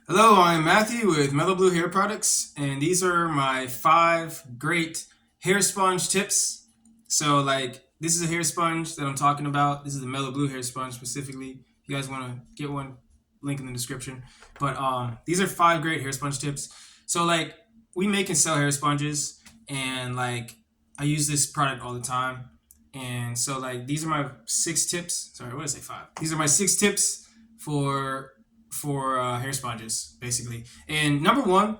Hello, I'm Matthew with Melo Hair Products, and these are my 5 great hair sponge tips. This is a hair sponge that I'm talking about. This is the Melo hair sponge specifically. If you guys want to get one, link in the description. But these are 5 great hair sponge tips. So, like, we make and sell hair sponges, and I use this product all the time. And so, these are my 6 tips. Sorry, what did I say? 5. These are my 6 tips for hair sponges, basically. And number one,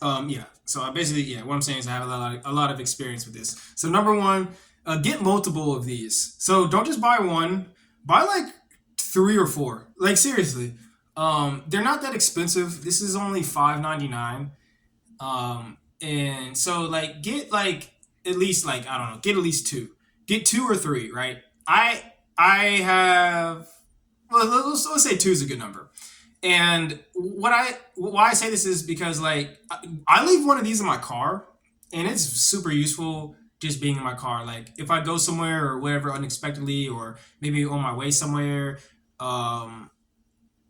yeah. So I basically, yeah, what I'm saying is I have a lot of experience with this. So number one, get multiple of these. So don't just buy one. Buy like 3 or 4. Like seriously, they're not that expensive. This is only $5.99. And so get at least I don't know, get at least 2. Get 2 or 3, right? I have well, let's say 2 is a good number. And why I say this is because I leave one of these in my car, and it's super useful just being in my car. Like if I go somewhere or whatever unexpectedly, or maybe on my way somewhere, um,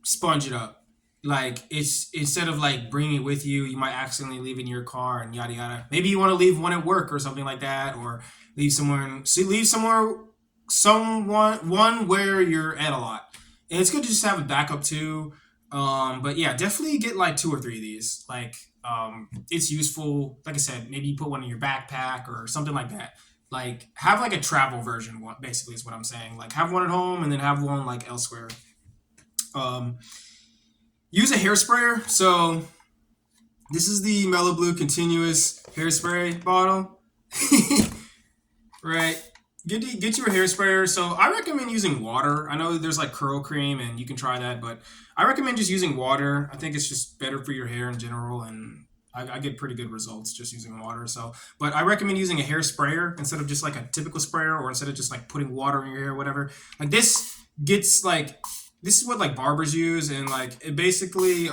sponge it up. Like it's instead of like bringing it with you, you might accidentally leave it in your car and yada yada. Maybe you want to leave one at work or something like that, or leave somewhere someone one where you're at a lot. And it's good to just have a backup too. But yeah, definitely get like 2 or 3 of these. It's useful. Like I said, maybe you put one in your backpack or something like that. Like have like a travel version. Basically is what I'm saying. Like have one at home and then have one like elsewhere. Um, Use a hairsprayer. So this is the Mellow Blue Continuous Hairspray bottle. Right. Get you a hairsprayer. So I recommend using water. I know there's like curl cream and you can try that, but I recommend just using water. I think it's just better for your hair in general, and I get pretty good results just using water. So, but I recommend using a hair sprayer instead of just like a typical sprayer, or instead of just like putting water in your hair, or whatever. Like gets like this is what like barbers use, and like it basically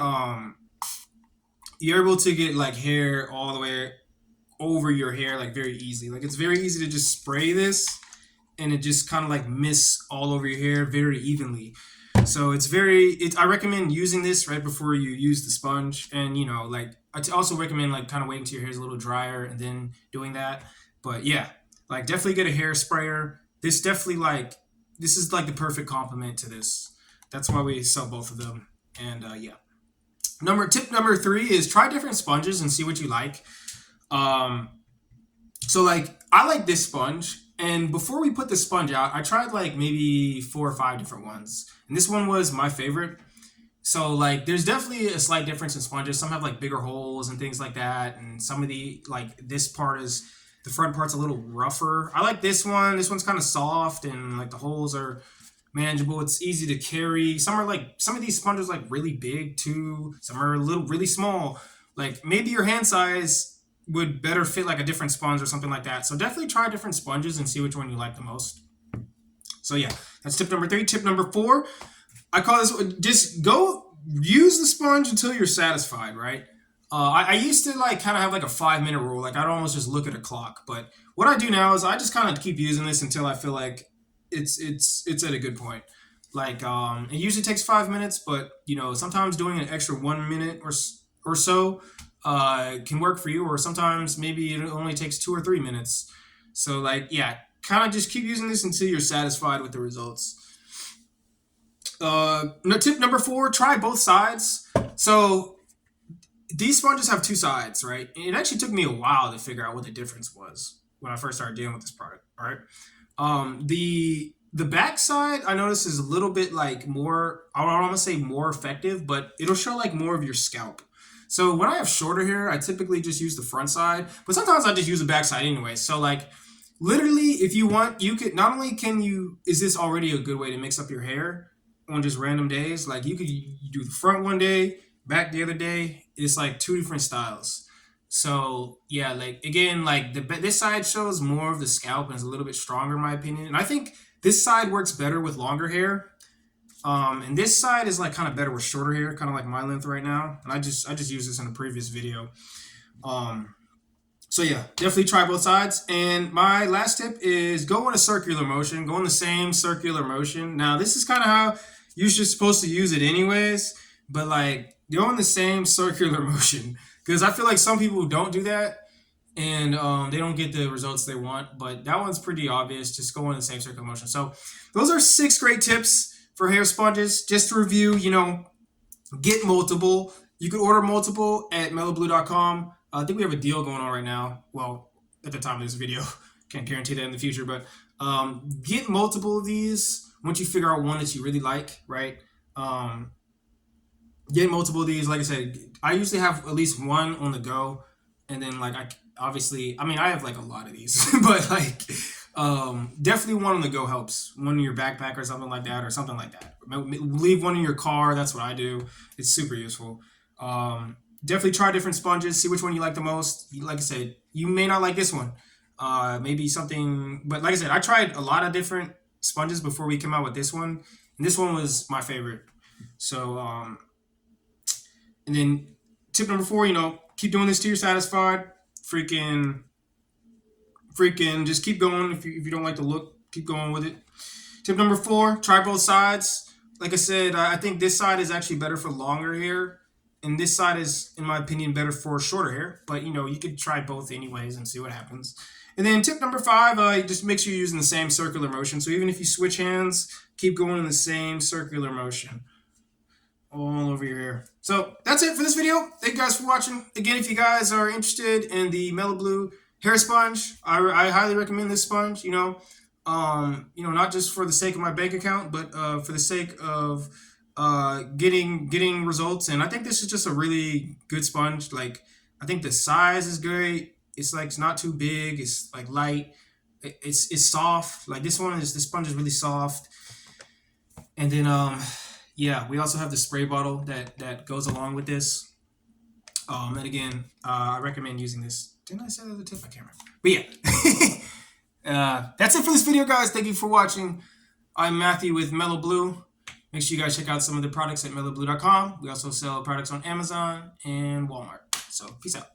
you're able to get like hair all the way over your hair like very easy. Like it's very easy to just spray this and it just kind of like mists all over your hair very evenly. So I recommend using this right before you use the sponge. And also recommend like kind of waiting till your hair is a little drier and then doing that. But yeah, like definitely get a hair sprayer. This is like the perfect complement to this. That's why we sell both of them. And yeah. Tip number 3 is try different sponges and see what you like. Um, so I like this sponge, and before we put the sponge out, I tried like maybe 4 or 5 different ones, and this one was my favorite. So there's definitely a slight difference in sponges. Some have like bigger holes and things like that, and some of the front part's a little rougher. I like this one. This one's kind of soft, and like the holes are manageable. It's easy to carry. Some of these sponges like really big too. Some are a little really small. Like maybe your hand size would better fit like a different sponge or something like that. So definitely try different sponges and see which one you like the most. So yeah, that's tip number 3. Tip number 4, I call this just go use the sponge until you're satisfied, right? I used to like kind of have like a 5 minute rule. Like I'd almost just look at a clock. But what I do now is I just kind of keep using this until I feel like it's at a good point. It usually takes 5 minutes, but sometimes doing an extra 1 minute or so can work for you, or sometimes maybe it only takes 2 or 3 minutes. So yeah, kind of just keep using this until you're satisfied with the results. No, tip number 4: try both sides. So these sponges have 2 sides, right? And it actually took me a while to figure out what the difference was when I first started dealing with this product. All right. The back side I noticed is a little bit like more. I don't want to say more effective, but it'll show like more of your scalp. So when I have shorter hair, I typically just use the front side, but sometimes I just use the back side anyway. So literally, if you want, you could not only can you is this already a good way to mix up your hair on just random days. Like you do the front one day, back the other day. It's like 2 different styles. So yeah, like again, like this side shows more of the scalp and is a little bit stronger in my opinion. And I think this side works better with longer hair. And this side is like kind of better with shorter hair, kind of like my length right now. And I just used this in a previous video. Um, so yeah, definitely try both sides. And my last tip is go in a circular motion. Go in the same circular motion. Now this is kind of how you're just supposed to use it anyways. but like go in the same circular motion, because I feel like some people don't do that, and they don't get the results they want. But that one's pretty obvious. Just go in the same circular motion. So those are 6 great tips for hair sponges. Just to review, get multiple. You could order multiple at meloblue.com. I think we have a deal going on right now. Well, at the time of this video, can't guarantee that in the future, but get multiple of these once you figure out one that you really like, right? Get multiple of these. Like I said, I usually have at least one on the go, and then like I have like a lot of these, but like definitely one on the go helps. One in your backpack or something like that, Leave one in your car. That's what I do. It's super useful. Definitely try different sponges. See which one you like the most. Like I said, you may not like this one. Maybe something, but like I said, I tried a lot of different sponges before we came out with this one, and this one was my favorite. So, and then tip number 4, keep doing this till you're satisfied. Freaking, just keep going. If you don't like the look, keep going with it. Tip number 4, try both sides. Like I said, I think this side is actually better for longer hair, and this side is, in my opinion, better for shorter hair. But you could try both anyways and see what happens. And then tip number 5, just make sure you're using the same circular motion. So even if you switch hands, keep going in the same circular motion all over your hair. So that's it for this video. Thank you guys for watching. Again, if you guys are interested in the Melo Blue hair sponge, I highly recommend this sponge. Not just for the sake of my bank account, but for the sake of getting results. And I think this is just a really good sponge. Like, I think the size is great. It's like, it's not too big. It's like light. It's soft. Like this sponge is really soft. And then yeah, we also have the spray bottle that goes along with this. And again, I recommend using this. Didn't I say that as a tip? I can't remember. But yeah, that's it for this video, guys. Thank you for watching. I'm Matthew with Melo Blue. Make sure you guys check out some of the products at meloblue.com. We also sell products on Amazon and Walmart. So peace out.